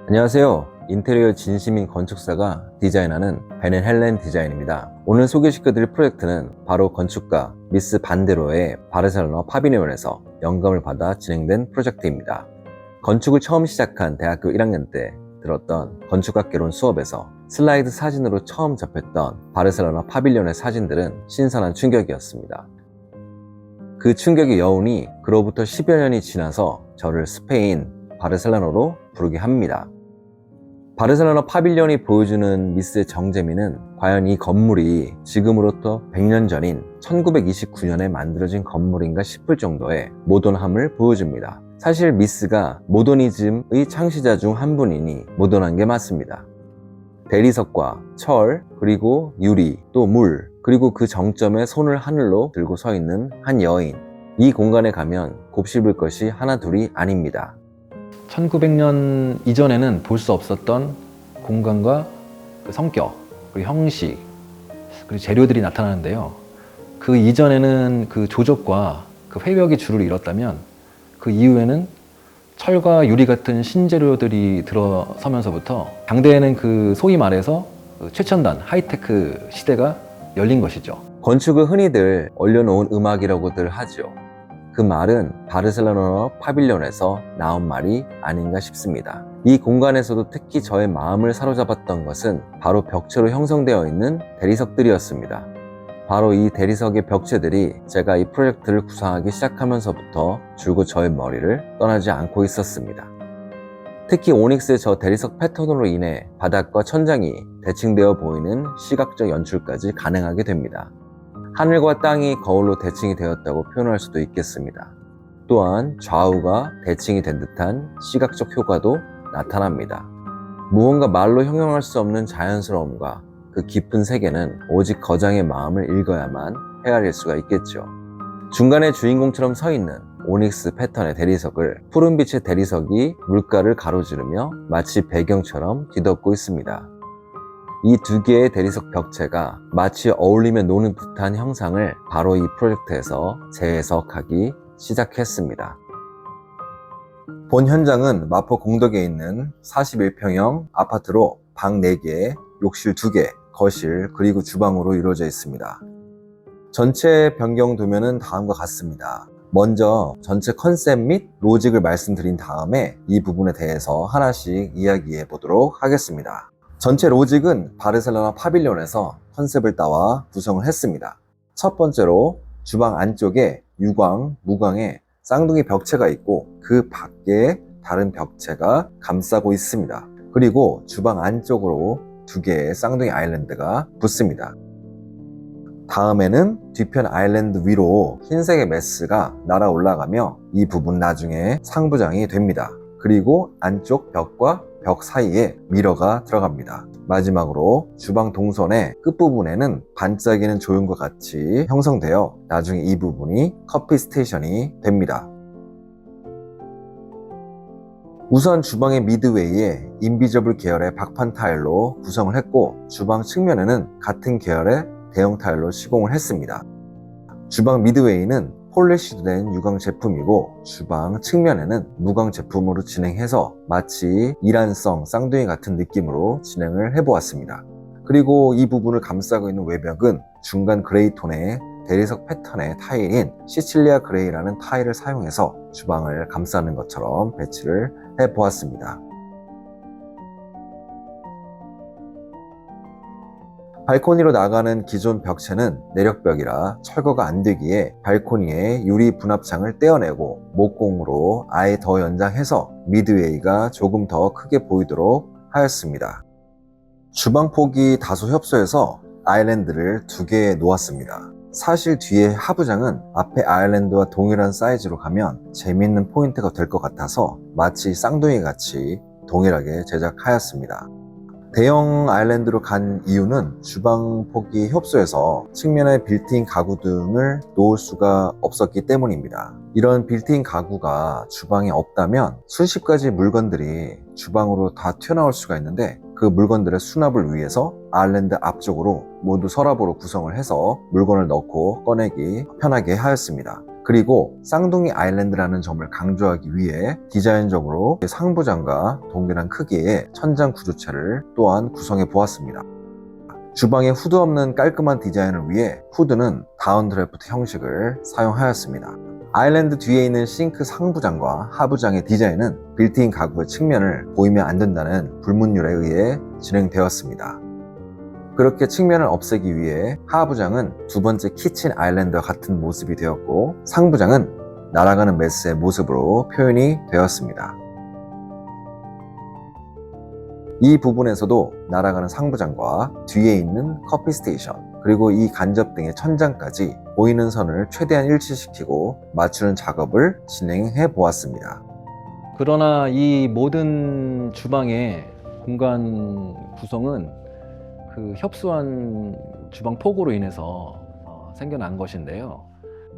안녕하세요. 인테리어 진심인 건축사가 디자인하는 벤 앤 헬렌 디자인입니다. 오늘 소개시켜드릴 프로젝트는 바로 건축가 미스 반데로의 바르셀로나 파비뇽에서 영감을 받아 진행된 프로젝트입니다. 건축을 처음 시작한 대학교 1학년 때 들었던 건축학개론 수업에서 슬라이드 사진으로 처음 접했던 바르셀로나 파빌리온의 사진들은 신선한 충격이었습니다. 그 충격의 여운이 그로부터 10여 년이 지나서 저를 스페인 바르셀로나로 부르게 합니다. 바르셀로나 파빌리온이 보여주는 미스의 정재미는 과연 이 건물이 지금으로부터 100년 전인 1929년에 만들어진 건물인가 싶을 정도의 모던함을 보여줍니다. 사실 미스가 모더니즘의 창시자 중 한 분이니 모던한 게 맞습니다. 대리석과 철, 그리고 유리, 또 물, 그리고 그 정점에 손을 하늘로 들고 서 있는 한 여인. 이 공간에 가면 곱씹을 것이 하나둘이 아닙니다. 1900년 이전에는 볼 수 없었던 공간과 그 성격, 그리고 형식, 그리고 재료들이 나타나는데요. 그 이전에는 그 조적과 그 회벽이 줄을 이뤘다면 그 이후에는 철과 유리 같은 신재료들이 들어서면서부터 당대에는 그 소위 말해서 최첨단 하이테크 시대가 열린 것이죠. 건축을 흔히들 올려놓은 음악이라고들 하죠. 그 말은 바르셀로나 파빌리온에서 나온 말이 아닌가 싶습니다. 이 공간에서도 특히 저의 마음을 사로잡았던 것은 바로 벽체로 형성되어 있는 대리석들이었습니다. 바로 이 대리석의 벽체들이 제가 이 프로젝트를 구상하기 시작하면서부터 줄곧 저의 머리를 떠나지 않고 있었습니다. 특히 오닉스의 저 대리석 패턴으로 인해 바닥과 천장이 대칭되어 보이는 시각적 연출까지 가능하게 됩니다. 하늘과 땅이 거울로 대칭이 되었다고 표현할 수도 있겠습니다. 또한 좌우가 대칭이 된 듯한 시각적 효과도 나타납니다. 무언가 말로 형용할 수 없는 자연스러움과 그 깊은 세계는 오직 거장의 마음을 읽어야만 헤아릴 수가 있겠죠. 중간에 주인공처럼 서 있는 오닉스 패턴의 대리석을 푸른빛의 대리석이 물가를 가로지르며 마치 배경처럼 뒤덮고 있습니다. 이 두 개의 대리석 벽체가 마치 어울리며 노는 듯한 형상을 바로 이 프로젝트에서 재해석하기 시작했습니다. 본 현장은 마포 공덕에 있는 41평형 아파트로 방 4개, 욕실 2개, 거실, 그리고 주방으로 이루어져 있습니다. 전체 변경 도면은 다음과 같습니다. 먼저 전체 컨셉 및 로직을 말씀드린 다음에 이 부분에 대해서 하나씩 이야기해 보도록 하겠습니다. 전체 로직은 바르셀로나 파빌리온에서 컨셉을 따와 구성을 했습니다. 첫 번째로 주방 안쪽에 유광, 무광의 쌍둥이 벽체가 있고 그 밖에 다른 벽체가 감싸고 있습니다. 그리고 주방 안쪽으로 2개의 쌍둥이 아일랜드가 붙습니다. 다음에는 뒤편 아일랜드 위로 흰색의 메스가 날아 올라가며 이 부분 나중에 상부장이 됩니다. 그리고 안쪽 벽과 벽 사이에 미러가 들어갑니다. 마지막으로 주방 동선의 끝부분에는 반짝이는 조형과 같이 형성되어 나중에 이 부분이 커피 스테이션이 됩니다. 우선 주방의 미드웨이에 인비저블 계열의 박판 타일로 구성을 했고 주방 측면에는 같은 계열의 대형 타일로 시공을 했습니다. 주방 미드웨이는 폴리시드된 유광 제품이고 주방 측면에는 무광 제품으로 진행해서 마치 이란성 쌍둥이 같은 느낌으로 진행을 해보았습니다. 그리고 이 부분을 감싸고 있는 외벽은 중간 그레이 톤의 대리석 패턴의 타일인 시칠리아 그레이라는 타일을 사용해서 주방을 감싸는 것처럼 배치를 해보았습니다. 발코니로 나가는 기존 벽체는 내력벽이라 철거가 안 되기에 발코니에 유리 분합창을 떼어내고 목공으로 아예 더 연장해서 미드웨이가 조금 더 크게 보이도록 하였습니다. 주방 폭이 다소 협소해서 아일랜드를 2개 놓았습니다. 사실 뒤에 하부장은 앞에 아일랜드와 동일한 사이즈로 가면 재미있는 포인트가 될 것 같아서 마치 쌍둥이 같이 동일하게 제작하였습니다. 대형 아일랜드로 간 이유는 주방 폭이 협소해서 측면에 빌트인 가구 등을 놓을 수가 없었기 때문입니다. 이런 빌트인 가구가 주방에 없다면 수십 가지 물건들이 주방으로 다 튀어나올 수가 있는데 그 물건들의 수납을 위해서 아일랜드 앞쪽으로 모두 서랍으로 구성을 해서 물건을 넣고 꺼내기 편하게 하였습니다. 그리고 쌍둥이 아일랜드라는 점을 강조하기 위해 디자인적으로 상부장과 동일한 크기의 천장 구조체를 또한 구성해 보았습니다. 주방에 후드 없는 깔끔한 디자인을 위해 후드는 다운드래프트 형식을 사용하였습니다. 아일랜드 뒤에 있는 싱크 상부장과 하부장의 디자인은 빌트인 가구의 측면을 보이면 안 된다는 불문율에 의해 진행되었습니다. 그렇게 측면을 없애기 위해 하부장은 두 번째 키친 아일랜드와 같은 모습이 되었고, 상부장은 날아가는 메스의 모습으로 표현이 되었습니다. 이 부분에서도 날아가는 상부장과 뒤에 있는 커피 스테이션, 그리고 이 간접 등의 천장까지 보이는 선을 최대한 일치시키고 맞추는 작업을 진행해 보았습니다. 그러나 이 모든 주방의 공간 구성은 그 협소한 주방 폭으로 인해서 생겨난 것인데요.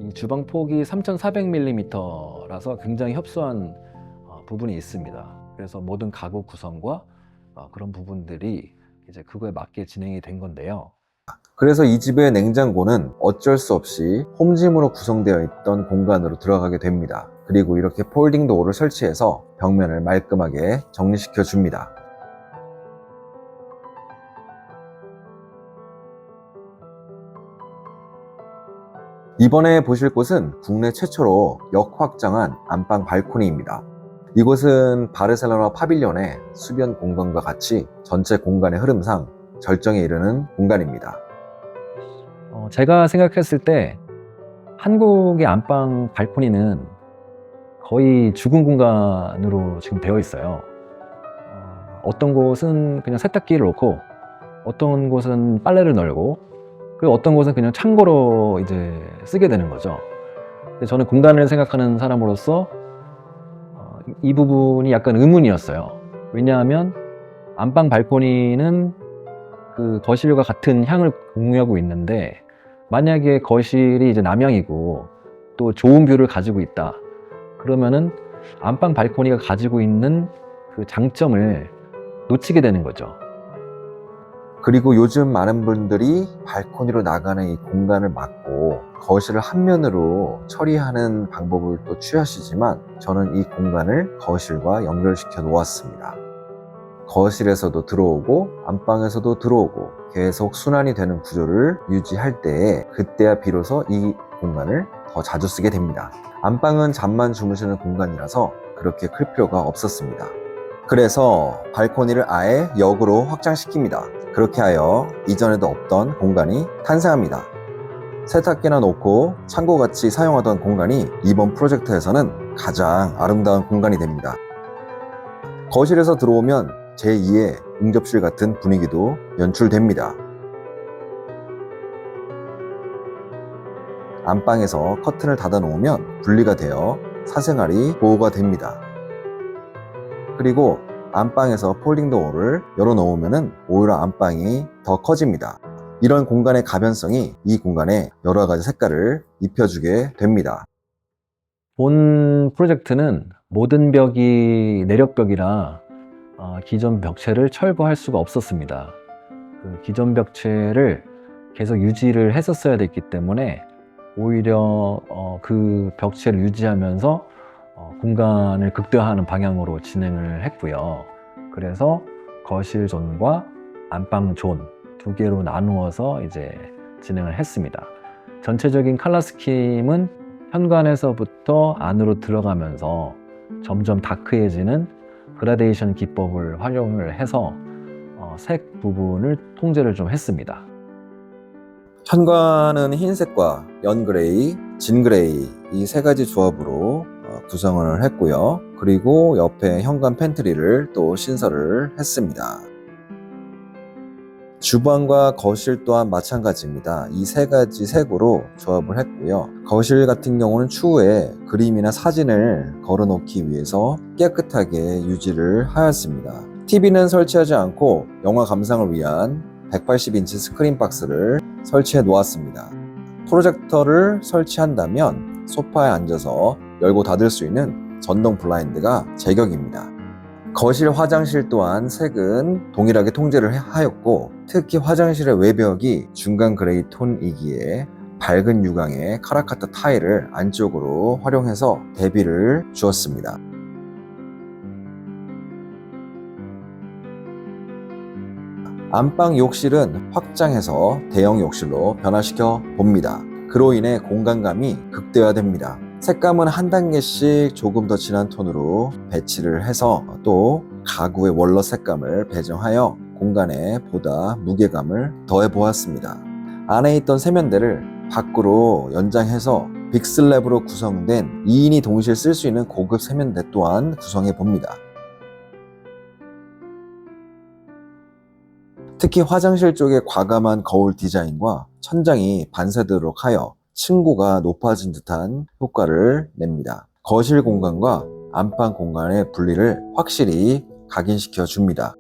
이 주방 폭이 3400mm라서 굉장히 협소한 부분이 있습니다. 그래서 모든 가구 구성과 그런 부분들이 이제 그거에 맞게 진행이 된 건데요. 그래서 이 집의 냉장고는 어쩔 수 없이 홈짐으로 구성되어 있던 공간으로 들어가게 됩니다. 그리고 이렇게 폴딩 도어를 설치해서 벽면을 말끔하게 정리시켜 줍니다. 이번에 보실 곳은 국내 최초로 역확장한 안방 발코니입니다. 이곳은 바르셀로나 파빌리온의 수변 공간과 같이 전체 공간의 흐름상 절정에 이르는 공간입니다. 제가 생각했을 때 한국의 안방 발코니는 거의 죽은 공간으로 지금 되어 있어요. 어떤 곳은 그냥 세탁기를 놓고, 어떤 곳은 빨래를 널고, 그리고 어떤 곳은 그냥 창고로 이제 쓰게 되는 거죠. 근데 저는 공간을 생각하는 사람으로서 이 부분이 약간 의문이었어요. 왜냐하면 안방 발코니는 그 거실과 같은 향을 공유하고 있는데, 만약에 거실이 이제 남향이고 또 좋은 뷰를 가지고 있다, 그러면은 안방 발코니가 가지고 있는 그 장점을 놓치게 되는 거죠. 그리고 요즘 많은 분들이 발코니로 나가는 이 공간을 막고 거실을 한 면으로 처리하는 방법을 또 취하시지만, 저는 이 공간을 거실과 연결시켜 놓았습니다. 거실에서도 들어오고 안방에서도 들어오고 계속 순환이 되는 구조를 유지할 때에, 그때야 비로소 이 공간을 더 자주 쓰게 됩니다. 안방은 잠만 주무시는 공간이라서 그렇게 클 필요가 없었습니다. 그래서 발코니를 아예 역으로 확장시킵니다. 그렇게 하여 이전에도 없던 공간이 탄생합니다. 세탁기나 놓고 창고같이 사용하던 공간이 이번 프로젝트에서는 가장 아름다운 공간이 됩니다. 거실에서 들어오면 제2의 응접실 같은 분위기도 연출됩니다. 안방에서 커튼을 닫아 놓으면 분리가 되어 사생활이 보호가 됩니다. 그리고 안방에서 폴딩 도어를 열어 놓으면 오히려 안방이 더 커집니다. 이런 공간의 가변성이 이 공간에 여러 가지 색깔을 입혀주게 됩니다. 본 프로젝트는 모든 벽이 내력벽이라 기존 벽체를 철거할 수가 없었습니다. 그 기존 벽체를 계속 유지를 했었어야 됐기 때문에 오히려 그 벽체를 유지하면서 공간을 극대화하는 방향으로 진행을 했고요. 그래서 거실 존과 안방 존 두 개로 나누어서 이제 진행을 했습니다. 전체적인 컬러 스킴은 현관에서부터 안으로 들어가면서 점점 다크해지는 그라데이션 기법을 활용을 해서 색 부분을 통제를 좀 했습니다. 현관은 흰색과 연그레이, 진그레이 이 세 가지 조합으로 구성을 했고요. 그리고 옆에 현관 팬트리를 또 신설을 했습니다. 주방과 거실 또한 마찬가지입니다. 이 세 가지 색으로 조합을 했고요. 거실 같은 경우는 추후에 그림이나 사진을 걸어놓기 위해서 깨끗하게 유지를 하였습니다. TV는 설치하지 않고 영화 감상을 위한 180인치 스크린 박스를 설치해 놓았습니다. 프로젝터를 설치한다면 소파에 앉아서 열고 닫을 수 있는 전동 블라인드가 제격입니다. 거실, 화장실 또한 색은 동일하게 통제를 하였고, 특히 화장실의 외벽이 중간 그레이 톤이기에 밝은 유광의 카라카타 타일을 안쪽으로 활용해서 대비를 주었습니다. 안방 욕실은 확장해서 대형 욕실로 변화시켜 봅니다. 그로 인해 공간감이 극대화됩니다. 색감은 한 단계씩 조금 더 진한 톤으로 배치를 해서 또 가구의 원로 색감을 배정하여 공간에 보다 무게감을 더해 보았습니다. 안에 있던 세면대를 밖으로 연장해서 빅슬랩으로 구성된 2인이 동시에 쓸 수 있는 고급 세면대 또한 구성해 봅니다. 특히 화장실 쪽의 과감한 거울 디자인과 천장이 반사되도록 하여 층고가 높아진 듯한 효과를 냅니다. 거실 공간과 안방 공간의 분리를 확실히 각인시켜 줍니다.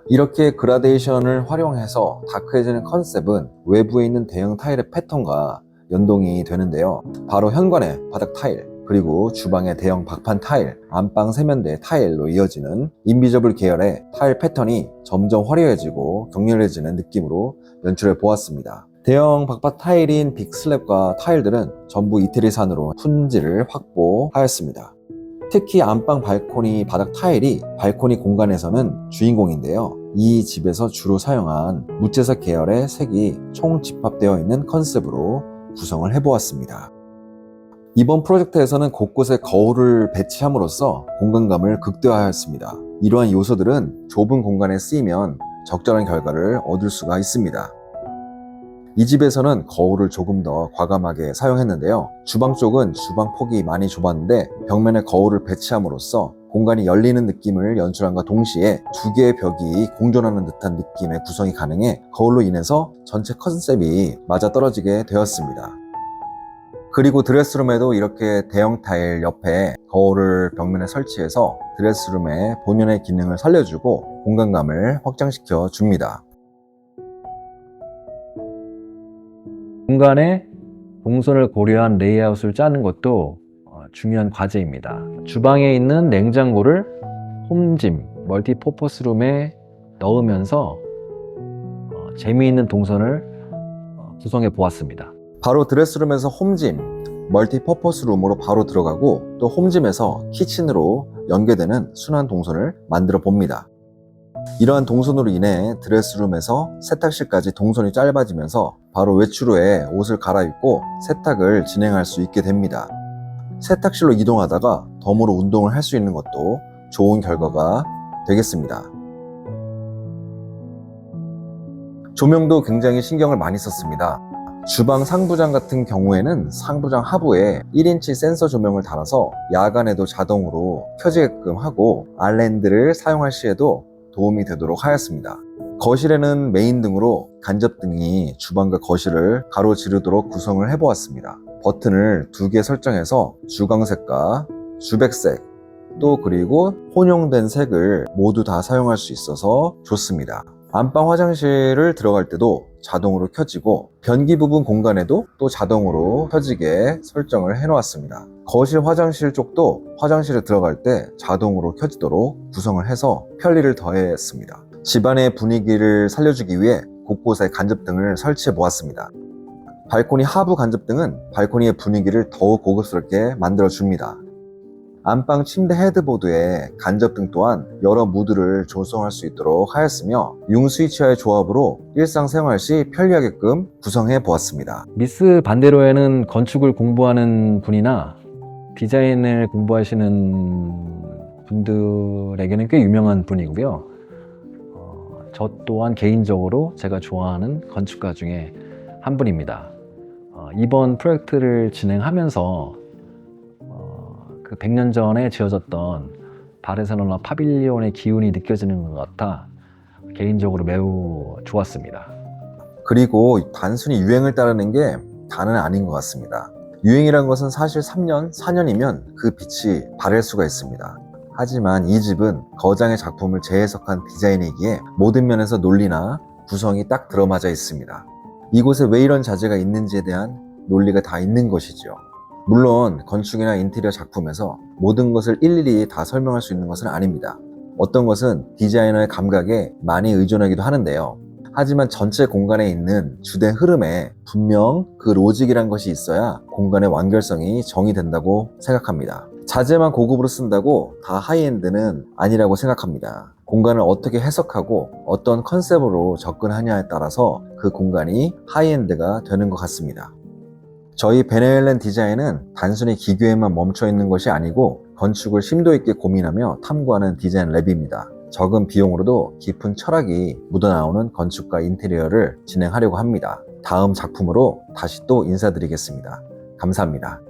이렇게 그라데이션을 활용해서 다크해지는 컨셉은 외부에 있는 대형 타일의 패턴과 연동이 되는데요. 바로 현관의 바닥 타일, 그리고 주방의 대형 박판 타일, 안방 세면대 타일로 이어지는 인비저블 계열의 타일 패턴이 점점 화려해지고 격렬해지는 느낌으로 연출해 보았습니다. 대형 박판 타일인 빅슬랩과 타일들은 전부 이태리산으로 품질을 확보하였습니다. 특히 안방 발코니 바닥 타일이 발코니 공간에서는 주인공인데요. 이 집에서 주로 사용한 무채색 계열의 색이 총 집합되어 있는 컨셉으로 구성을 해보았습니다. 이번 프로젝트에서는 곳곳에 거울을 배치함으로써 공간감을 극대화하였습니다. 이러한 요소들은 좁은 공간에 쓰이면 적절한 결과를 얻을 수가 있습니다. 이 집에서는 거울을 조금 더 과감하게 사용했는데요. 주방 쪽은 주방 폭이 많이 좁았는데 벽면에 거울을 배치함으로써 공간이 열리는 느낌을 연출함과 동시에 두 개의 벽이 공존하는 듯한 느낌의 구성이 가능해 거울로 인해서 전체 컨셉이 맞아떨어지게 되었습니다. 그리고 드레스룸에도 이렇게 대형 타일 옆에 거울을 벽면에 설치해서 드레스룸의 본연의 기능을 살려주고 공간감을 확장시켜 줍니다. 공간에 동선을 고려한 레이아웃을 짜는 것도 중요한 과제입니다. 주방에 있는 냉장고를 홈짐, 멀티퍼포스룸에 넣으면서 재미있는 동선을 구성해 보았습니다. 바로 드레스룸에서 홈짐, 멀티퍼포스룸으로 바로 들어가고 또 홈짐에서 키친으로 연계되는 순환 동선을 만들어 봅니다. 이러한 동선으로 인해 드레스룸에서 세탁실까지 동선이 짧아지면서 바로 외출 후에 옷을 갈아입고 세탁을 진행할 수 있게 됩니다. 세탁실로 이동하다가 덤으로 운동을 할 수 있는 것도 좋은 결과가 되겠습니다. 조명도 굉장히 신경을 많이 썼습니다. 주방 상부장 같은 경우에는 상부장 하부에 1인치 센서 조명을 달아서 야간에도 자동으로 켜지게끔 하고 알랜드를 사용할 시에도 도움이 되도록 하였습니다. 거실에는 메인 등으로 간접등이 주방과 거실을 가로지르도록 구성을 해보았습니다. 버튼을 2개 설정해서 주광색과 주백색 또 그리고 혼용된 색을 모두 다 사용할 수 있어서 좋습니다. 안방 화장실을 들어갈 때도 자동으로 켜지고 변기 부분 공간에도 또 자동으로 켜지게 설정을 해놓았습니다. 거실 화장실 쪽도 화장실에 들어갈 때 자동으로 켜지도록 구성을 해서 편리를 더했습니다. 집안의 분위기를 살려주기 위해 곳곳에 간접등을 설치해 보았습니다. 발코니 하부 간접등은 발코니의 분위기를 더욱 고급스럽게 만들어줍니다. 안방 침대 헤드보드에 간접등 또한 여러 무드를 조성할 수 있도록 하였으며 융스위치와의 조합으로 일상생활 시 편리하게끔 구성해 보았습니다. 미스 반데로에는 건축을 공부하는 분이나 디자인을 공부하시는 분들에게는 꽤 유명한 분이고요. 저 또한 개인적으로 제가 좋아하는 건축가 중에 한 분입니다. 이번 프로젝트를 진행하면서 그 100년 전에 지어졌던 바르셀로나 파빌리온의 기운이 느껴지는 것 같아 개인적으로 매우 좋았습니다. 그리고 단순히 유행을 따르는 게 다는 아닌 것 같습니다. 유행이란 것은 사실 3년, 4년이면 그 빛이 바랄 수가 있습니다. 하지만 이 집은 거장의 작품을 재해석한 디자인이기에 모든 면에서 논리나 구성이 딱 들어맞아 있습니다. 이곳에 왜 이런 자재가 있는지에 대한 논리가 다 있는 것이죠. 물론 건축이나 인테리어 작품에서 모든 것을 일일이 다 설명할 수 있는 것은 아닙니다. 어떤 것은 디자이너의 감각에 많이 의존하기도 하는데요. 하지만 전체 공간에 있는 주된 흐름에 분명 그 로직이란 것이 있어야 공간의 완결성이 정의된다고 생각합니다. 자재만 고급으로 쓴다고 다 하이엔드는 아니라고 생각합니다. 공간을 어떻게 해석하고 어떤 컨셉으로 접근하냐에 따라서 그 공간이 하이엔드가 되는 것 같습니다. 저희 베네헬렌 디자인은 단순히 기교에만 멈춰 있는 것이 아니고 건축을 심도 있게 고민하며 탐구하는 디자인 랩입니다. 적은 비용으로도 깊은 철학이 묻어나오는 건축과 인테리어를 진행하려고 합니다. 다음 작품으로 다시 또 인사드리겠습니다. 감사합니다.